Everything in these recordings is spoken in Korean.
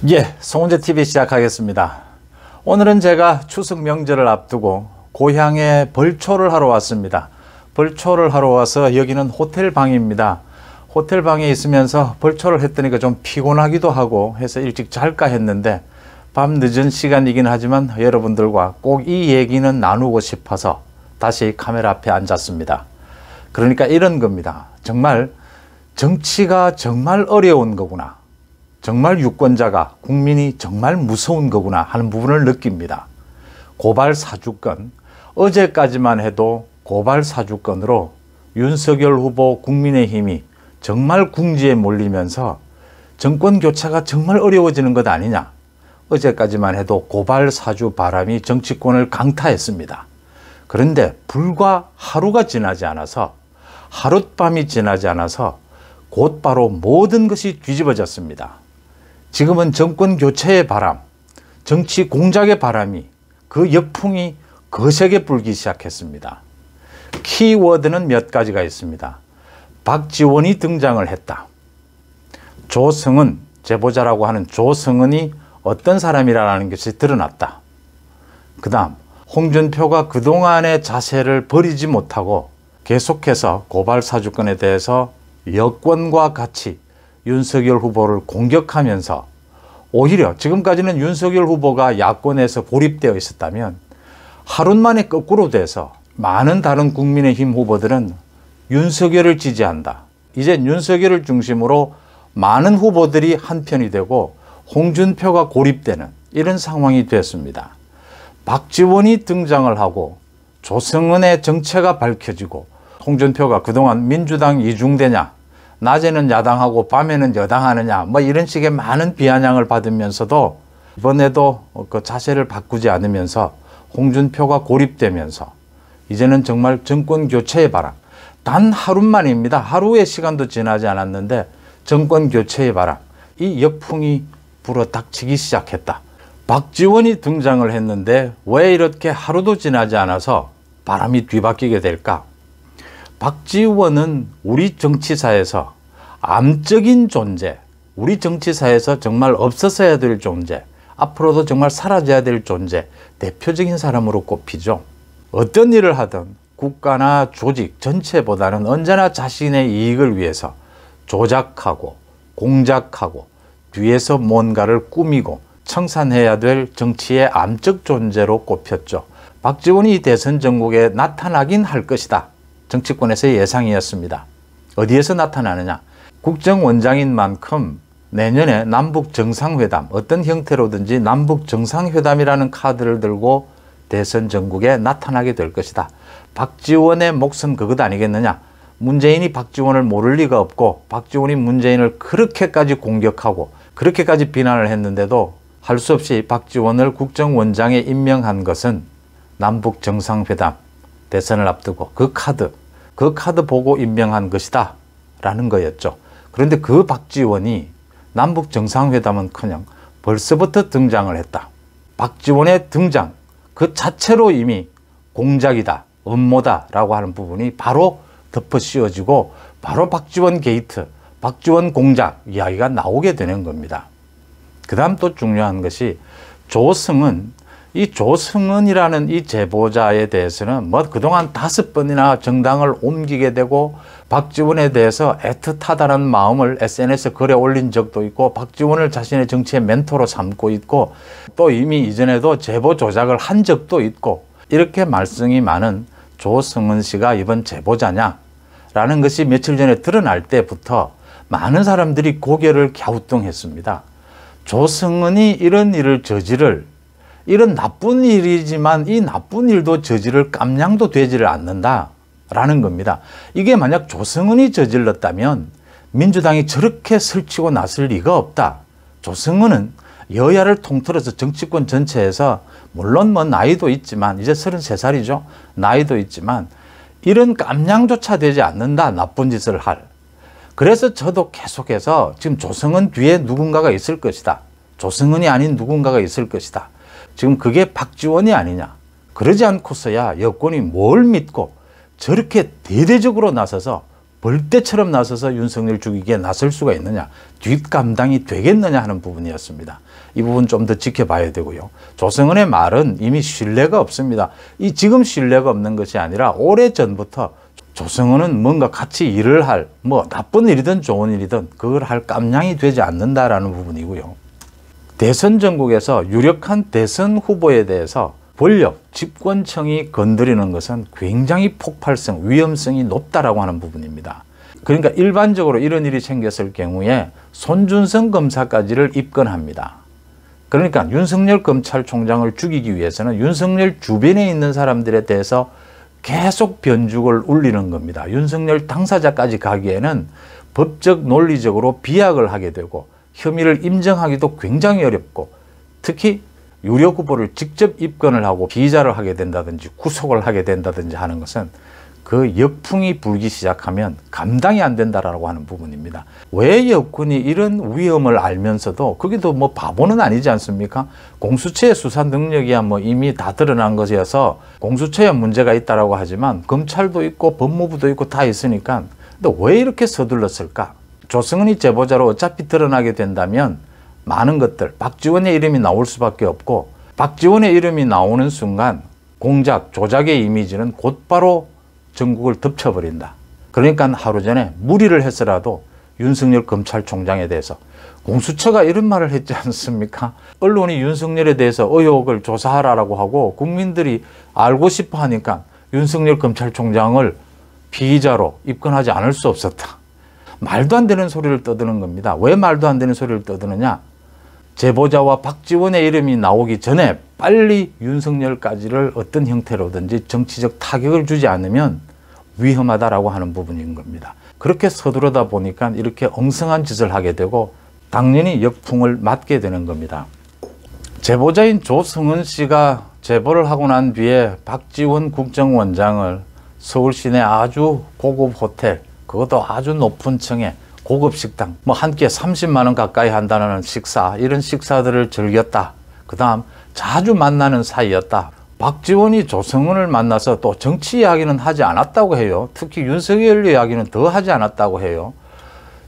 예, 송은재TV 시작하겠습니다. 오늘은 제가 추석 명절을 앞두고 고향에 벌초를 하러 왔습니다. 벌초를 하러 와서 여기는 호텔 방입니다. 호텔 방에 있으면서 벌초를 했더니 좀 피곤하기도 하고 해서 일찍 잘까 했는데 밤 늦은 시간이긴 하지만 여러분들과 꼭 이 얘기는 나누고 싶어서 다시 카메라 앞에 앉았습니다. 그러니까 이런 겁니다. 정말 정치가 정말 어려운 거구나. 정말 유권자가, 국민이 정말 무서운 거구나 하는 부분을 느낍니다. 고발 사주권, 어제까지만 해도 고발 사주권으로 윤석열 후보 국민의힘이 정말 궁지에 몰리면서 정권 교체가 정말 어려워지는 것 아니냐. 어제까지만 해도 고발 사주 바람이 정치권을 강타했습니다. 그런데 불과 하루가 지나지 않아서, 하룻밤이 지나지 않아서 곧바로 모든 것이 뒤집어졌습니다. 지금은 정권 교체의 바람, 정치 공작의 바람이, 그 역풍이 거세게 불기 시작했습니다. 키워드는 몇 가지가 있습니다. 박지원이 등장을 했다. 조성은, 제보자라고 하는 조성은이 어떤 사람이라는 것이 드러났다. 그 다음 홍준표가 그동안의 자세를 버리지 못하고 계속해서 고발 사주권에 대해서 여권과 같이 윤석열 후보를 공격하면서 오히려 지금까지는 윤석열 후보가 야권에서 고립되어 있었다면 하루 만에 거꾸로 돼서 많은 다른 국민의힘 후보들은 윤석열을 지지한다. 이제 윤석열을 중심으로 많은 후보들이 한편이 되고 홍준표가 고립되는 이런 상황이 됐습니다. 박지원이 등장을 하고 조성은의 정체가 밝혀지고 홍준표가 그동안 민주당 이중대냐, 낮에는 야당하고 밤에는 여당하느냐 이런 식의 많은 비아냥을 받으면서도 이번에도 그 자세를 바꾸지 않으면서 홍준표가 고립되면서 이제는 정말 정권 교체의 바람, 단 하루만입니다. 하루의 시간도 지나지 않았는데 정권 교체의 바람, 이 역풍이 불어닥치기 시작했다. 박지원이 등장을 했는데 왜 이렇게 하루도 지나지 않아서 바람이 뒤바뀌게 될까? 박지원은 우리 정치사에서 암적인 존재, 우리 정치사에서 정말 없었어야 될 존재, 앞으로도 정말 사라져야 될 존재, 대표적인 사람으로 꼽히죠. 어떤 일을 하든 국가나 조직 전체보다는 언제나 자신의 이익을 위해서 조작하고 공작하고 뒤에서 뭔가를 꾸미고 청산해야 될 정치의 암적 존재로 꼽혔죠. 박지원이 대선 전국에 나타나긴 할 것이다. 정치권에서의 예상이었습니다. 어디에서 나타나느냐? 국정원장인 만큼 내년에 남북정상회담, 어떤 형태로든지 남북정상회담이라는 카드를 들고 대선 전국에 나타나게 될 것이다. 박지원의 몫은 그것 아니겠느냐? 문재인이 박지원을 모를 리가 없고 박지원이 문재인을 그렇게까지 공격하고 그렇게까지 비난을 했는데도 할 수 없이 박지원을 국정원장에 임명한 것은 남북정상회담 대선을 앞두고 그 카드 보고 임명한 것이다 라는 거였죠. 그런데 그 박지원이 남북정상회담은커녕 벌써부터 등장을 했다. 박지원의 등장 그 자체로 이미 공작이다, 음모다 라고 하는 부분이 바로 덮어 씌워지고 바로 박지원 게이트, 박지원 공작 이야기가 나오게 되는 겁니다. 그 다음 또 중요한 것이 조성은, 이 조성은이라는 이 제보자에 대해서는 그동안 5번이나 정당을 옮기게 되고 박지원에 대해서 애틋하다는 마음을 SNS에 글에 올린 적도 있고 박지원을 자신의 정치의 멘토로 삼고 있고 또 이미 이전에도 제보 조작을 한 적도 있고 이렇게 말썽이 많은 조성은 씨가 이번 제보자냐? 라는 것이 며칠 전에 드러날 때부터 많은 사람들이 고개를 갸우뚱했습니다. 조성은이 이런 일을 저지를, 이런 나쁜 일이지만 이 나쁜 일도 저지를 깜냥도 되지를 않는다라는 겁니다. 이게 만약 조성은이 저질렀다면 민주당이 저렇게 설치고 나설 리가 없다. 조성은은 여야를 통틀어서 정치권 전체에서 물론 나이도 있지만 이제 33살이죠. 나이도 있지만 이런 깜냥조차 되지 않는다. 나쁜 짓을 할. 그래서 저도 계속해서 지금 조성은 뒤에 누군가가 있을 것이다. 조성은이 아닌 누군가가 있을 것이다. 지금 그게 박지원이 아니냐. 그러지 않고서야 여권이 뭘 믿고 저렇게 대대적으로 나서서 벌떼처럼 나서서 윤석열 죽이기에 나설 수가 있느냐, 뒷감당이 되겠느냐 하는 부분이었습니다. 이 부분 좀 더 지켜봐야 되고요. 조성은의 말은 이미 신뢰가 없습니다. 이 지금 신뢰가 없는 것이 아니라 오래전부터 조성은은 뭔가 같이 일을 할, 뭐 나쁜 일이든 좋은 일이든 그걸 할 깜냥이 되지 않는다라는 부분이고요. 대선 전국에서 유력한 대선 후보에 대해서 권력, 집권층이 건드리는 것은 굉장히 폭발성, 위험성이 높다라고 하는 부분입니다. 그러니까 일반적으로 이런 일이 생겼을 경우에 손준성 검사까지를 입건합니다. 그러니까 윤석열 검찰총장을 죽이기 위해서는 윤석열 주변에 있는 사람들에 대해서 계속 변죽을 울리는 겁니다. 윤석열 당사자까지 가기에는 법적 논리적으로 비약을 하게 되고 혐의를 인정하기도 굉장히 어렵고, 특히 유력 후보를 직접 입건을 하고 피의자를 하게 된다든지 구속을 하게 된다든지 하는 것은 그 역풍이 불기 시작하면 감당이 안 된다라고 하는 부분입니다. 왜 여권이 이런 위험을 알면서도, 거기도 뭐 바보는 아니지 않습니까? 공수처의 수사 능력이야 뭐 이미 다 드러난 것이어서 공수처에 문제가 있다라고 하지만 검찰도 있고 법무부도 있고 다 있으니까, 근데 왜 이렇게 서둘렀을까? 조성은이 제보자로 어차피 드러나게 된다면 많은 것들, 박지원의 이름이 나올 수밖에 없고, 박지원의 이름이 나오는 순간 공작, 조작의 이미지는 곧바로 전국을 덮쳐버린다. 그러니까 하루 전에 무리를 해서라도 윤석열 검찰총장에 대해서, 공수처가 이런 말을 했지 않습니까? 언론이 윤석열에 대해서 의혹을 조사하라고 하고 국민들이 알고 싶어 하니까 윤석열 검찰총장을 피의자로 입건하지 않을 수 없었다. 말도 안 되는 소리를 떠드는 겁니다. 왜 말도 안 되는 소리를 떠드느냐? 제보자와 박지원의 이름이 나오기 전에 빨리 윤석열까지를 어떤 형태로든지 정치적 타격을 주지 않으면 위험하다라고 하는 부분인 겁니다. 그렇게 서두르다 보니까 이렇게 엉성한 짓을 하게 되고 당연히 역풍을 맞게 되는 겁니다. 제보자인 조성은 씨가 제보를 하고 난 뒤에 박지원 국정원장을 서울 시내 아주 고급 호텔, 그것도 아주 높은 층에 고급 식당, 뭐 한 끼에 30만 원 가까이 한다는 식사, 이런 식사들을 즐겼다. 그 다음 자주 만나는 사이였다. 박지원이 조성은을 만나서 또 정치 이야기는 하지 않았다고 해요. 특히 윤석열 이야기는 더 하지 않았다고 해요.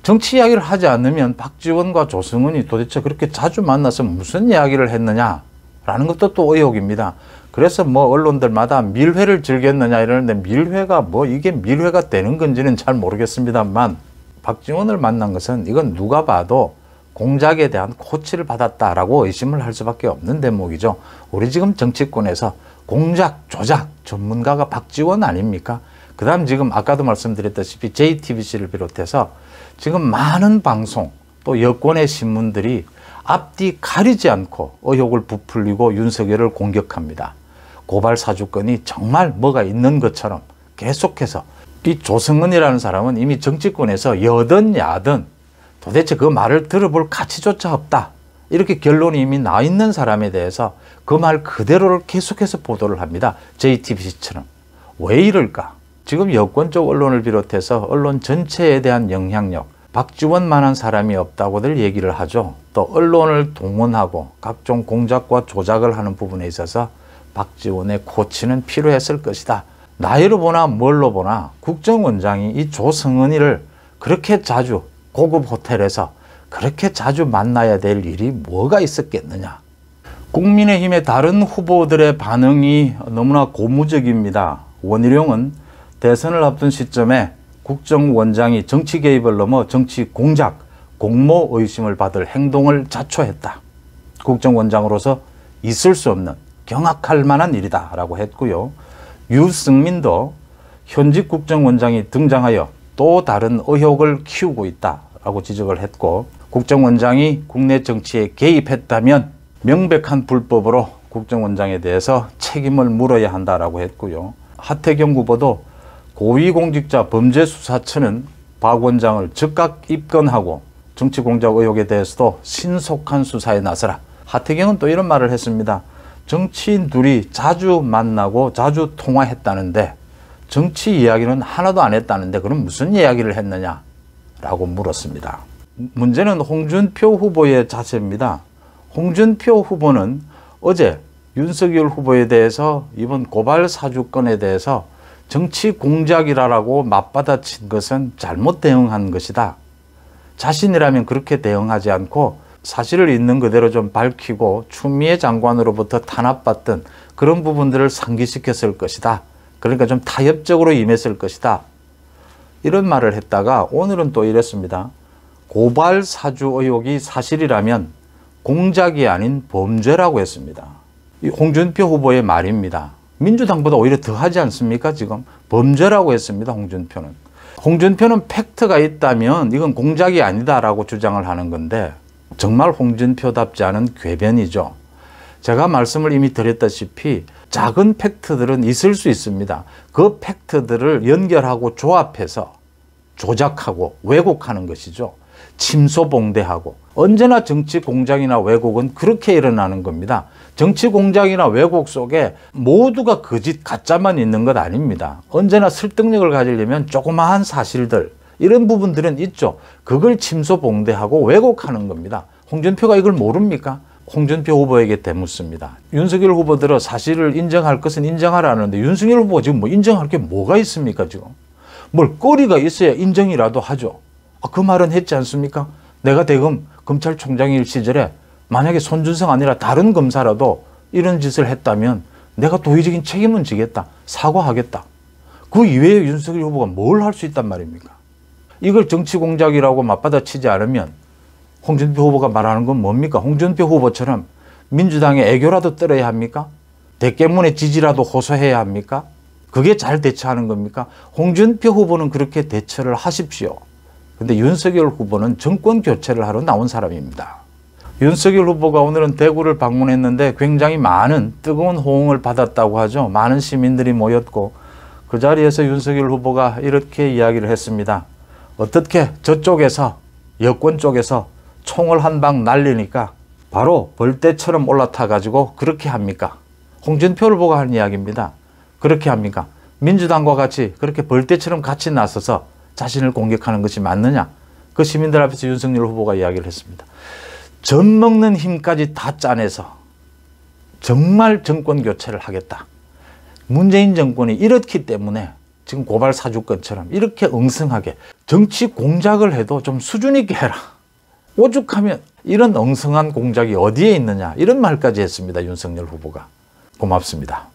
정치 이야기를 하지 않으면 박지원과 조성은이 도대체 그렇게 자주 만나서 무슨 이야기를 했느냐라는 것도 또 의혹입니다. 그래서 뭐 언론들마다 밀회를 즐겼느냐 이러는데, 밀회가 뭐 이게 밀회가 되는 건지는 잘 모르겠습니다만, 박지원을 만난 것은 이건 누가 봐도 공작에 대한 코치를 받았다라고 의심을 할 수밖에 없는 대목이죠. 우리 지금 정치권에서 공작, 조작 전문가가 박지원 아닙니까? 그 다음 지금 아까도 말씀드렸다시피 JTBC를 비롯해서 지금 많은 방송, 또 여권의 신문들이 앞뒤 가리지 않고 의혹을 부풀리고 윤석열을 공격합니다. 고발 사주권이 정말 뭐가 있는 것처럼 계속해서, 이 조성은이라는 사람은 이미 정치권에서 여든 야든 도대체 그 말을 들어볼 가치조차 없다, 이렇게 결론이 이미 나 있는 사람에 대해서 그 말 그대로를 계속해서 보도를 합니다. JTBC처럼. 왜 이럴까? 지금 여권 쪽 언론을 비롯해서 언론 전체에 대한 영향력, 박지원만한 사람이 없다고들 얘기를 하죠. 또 언론을 동원하고 각종 공작과 조작을 하는 부분에 있어서 박지원의 코치는 필요했을 것이다. 나이로 보나 뭘로 보나 국정원장이 이 조성은이를 그렇게 자주 고급 호텔에서 그렇게 자주 만나야 될 일이 뭐가 있었겠느냐. 국민의힘의 다른 후보들의 반응이 너무나 고무적입니다. 원희룡은 대선을 앞둔 시점에 국정원장이 정치 개입을 넘어 정치 공작, 공모 의심을 받을 행동을 자초했다. 국정원장으로서 있을 수 없는, 경악할 만한 일이다 라고 했고요. 유승민도 현직 국정원장이 등장하여 또 다른 의혹을 키우고 있다라고 지적을 했고, 국정원장이 국내 정치에 개입했다면 명백한 불법으로 국정원장에 대해서 책임을 물어야 한다라고 했고요. 하태경 후보도 고위공직자범죄수사처는 박 원장을 즉각 입건하고 정치공작 의혹에 대해서도 신속한 수사에 나서라. 하태경은 또 이런 말을 했습니다. 정치인 둘이 자주 만나고 자주 통화했다는데 정치 이야기는 하나도 안 했다는데 그럼 무슨 이야기를 했느냐라고 물었습니다. 문제는 홍준표 후보의 자세입니다. 홍준표 후보는 어제 윤석열 후보에 대해서 이번 고발 사주건에 대해서 정치 공작이라고 맞받아친 것은 잘못 대응한 것이다. 자신이라면 그렇게 대응하지 않고 사실을 있는 그대로 좀 밝히고 추미애 장관으로부터 탄압받던 그런 부분들을 상기시켰을 것이다. 그러니까 좀 타협적으로 임했을 것이다. 이런 말을 했다가 오늘은 또 이랬습니다. 고발 사주 의혹이 사실이라면 공작이 아닌 범죄라고 했습니다. 이 홍준표 후보의 말입니다. 민주당보다 오히려 더하지 않습니까? 지금 범죄라고 했습니다. 홍준표는 팩트가 있다면 이건 공작이 아니다라고 주장을 하는 건데 정말 홍준표답지 않은 궤변이죠. 제가 말씀을 이미 드렸다시피 작은 팩트들은 있을 수 있습니다. 그 팩트들을 연결하고 조합해서 조작하고 왜곡하는 것이죠. 침소봉대하고. 언제나 정치 공작이나 왜곡은 그렇게 일어나는 겁니다. 정치 공작이나 왜곡 속에 모두가 거짓 가짜만 있는 것 아닙니다. 언제나 설득력을 가지려면 조그마한 사실들 이런 부분들은 있죠. 그걸 침소봉대하고 왜곡하는 겁니다. 홍준표가 이걸 모릅니까? 홍준표 후보에게 대묻습니다. 윤석열 후보들은 사실을 인정할 것은 인정하라는데 윤석열 후보가 지금 뭐 인정할 게 뭐가 있습니까? 지금 뭘 거리가 있어야 인정이라도 하죠. 그 말은 했지 않습니까? 내가 대검 검찰총장일 시절에 만약에 손준성 아니라 다른 검사라도 이런 짓을 했다면 내가 도의적인 책임은 지겠다. 사과하겠다. 그 이외에 윤석열 후보가 뭘 할 수 있단 말입니까? 이걸 정치 공작이라고 맞받아치지 않으면 홍준표 후보가 말하는 건 뭡니까? 홍준표 후보처럼 민주당의 애교라도 떨어야 합니까? 대깨문의 지지라도 호소해야 합니까? 그게 잘 대처하는 겁니까? 홍준표 후보는 그렇게 대처를 하십시오. 근데 윤석열 후보는 정권 교체를 하러 나온 사람입니다. 윤석열 후보가 오늘은 대구를 방문했는데 굉장히 많은 뜨거운 호응을 받았다고 하죠. 많은 시민들이 모였고 그 자리에서 윤석열 후보가 이렇게 이야기를 했습니다. 어떻게 저쪽에서 여권 쪽에서 총을 한 방 날리니까 바로 벌떼처럼 올라타 가지고 그렇게 합니까? 홍준표를 보고 한 이야기입니다. 그렇게 합니까? 민주당과 같이 그렇게 벌떼처럼 같이 나서서 자신을 공격하는 것이 맞느냐? 그 시민들 앞에서 윤석열 후보가 이야기를 했습니다. 젖 먹는 힘까지 다 짜내서 정말 정권 교체를 하겠다. 문재인 정권이 이렇기 때문에 지금 고발 사주건처럼 이렇게 엉성하게 정치 공작을 해도 좀 수준 있게 해라. 오죽하면 이런 엉성한 공작이 어디에 있느냐 이런 말까지 했습니다. 윤석열 후보가. 고맙습니다.